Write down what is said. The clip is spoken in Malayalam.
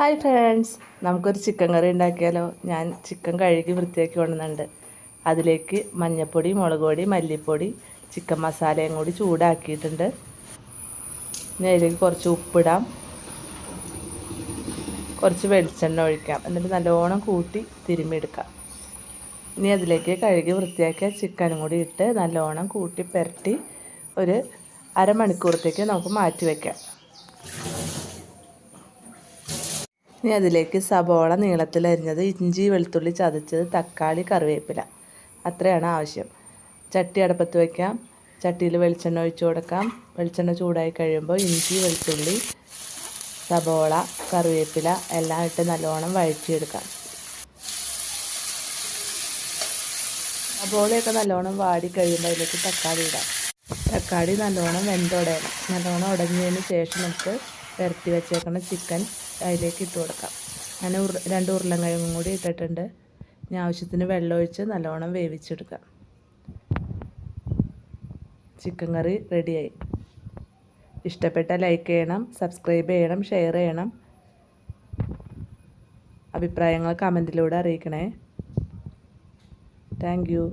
ഹായ് ഫ്രണ്ട്സ്, നമുക്കൊരു ചിക്കൻ കറി ഉണ്ടാക്കിയാലോ. ഞാൻ ചിക്കൻ കഴുകി വൃത്തിയാക്കി കൊണ്ടുവന്നുണ്ട്. അതിലേക്ക് മഞ്ഞൾപ്പൊടി, മുളക് പൊടി, മല്ലിപ്പൊടി, ചിക്കൻ മസാലയും കൂടി ചൂടാക്കിയിട്ടുണ്ട്. ഇനി അതിലേക്ക് കുറച്ച് ഉപ്പിടാം, കുറച്ച് വെളിച്ചെണ്ണ ഒഴിക്കാം, എന്നിട്ട് നല്ലോണം കൂട്ടി തിരുമ്മിയെടുക്കാം. ഇനി അതിലേക്ക് കഴുകി വൃത്തിയാക്കിയ ചിക്കനും കൂടി ഇട്ട് നല്ലോണം കൂട്ടി പുരട്ടി ഒരു അരമണിക്കൂറത്തേക്ക് നമുക്ക് മാറ്റി വയ്ക്കാം. ഇനി അതിലേക്ക് സബോള നീളത്തിലരിഞ്ഞത്, ഇഞ്ചി വെളുത്തുള്ളി ചതച്ചത്, തക്കാളി, കറിവേപ്പില, അത്രയാണ് ആവശ്യം. ചട്ടി അടുപ്പത്ത് വയ്ക്കാം. ചട്ടിയിൽ വെളിച്ചെണ്ണ ഒഴിച്ച് കൊടുക്കാം. വെളിച്ചെണ്ണ ചൂടായി കഴിയുമ്പോൾ ഇഞ്ചി, വെളുത്തുള്ളി, സബോള, കറിവേപ്പില എല്ലാം ഇട്ട് നല്ലോണം വഴറ്റിയെടുക്കാം. സബോളയൊക്കെ നല്ലോണം വാടി കഴിയുമ്പോൾ അതിലേക്ക് തക്കാളി ഇടാം. തക്കാളി നല്ലോണം വെന്തുടയണം. നല്ലോണം ഉടഞ്ഞതിന് ശേഷം നമുക്ക് പുരട്ടി വെച്ചേക്കുന്ന ചിക്കൻ അതിലേക്ക് ഇട്ട് കൊടുക്കാം. ഞാൻ 2 ഉരുളക്കിഴങ്ങും കൂടി ഇട്ടിട്ടുണ്ട്. ഇനി ആവശ്യത്തിന് വെള്ളം ഒഴിച്ച് നല്ലോണം വേവിച്ചെടുക്കാം. ചിക്കൻ കറി റെഡിയായി. ഇഷ്ടപ്പെട്ടാൽ ലൈക്ക് ചെയ്യണം, സബ്സ്ക്രൈബ് ചെയ്യണം, ഷെയർ ചെയ്യണം. അഭിപ്രായങ്ങൾ കമൻറ്റിലൂടെ അറിയിക്കണേ. Thank you.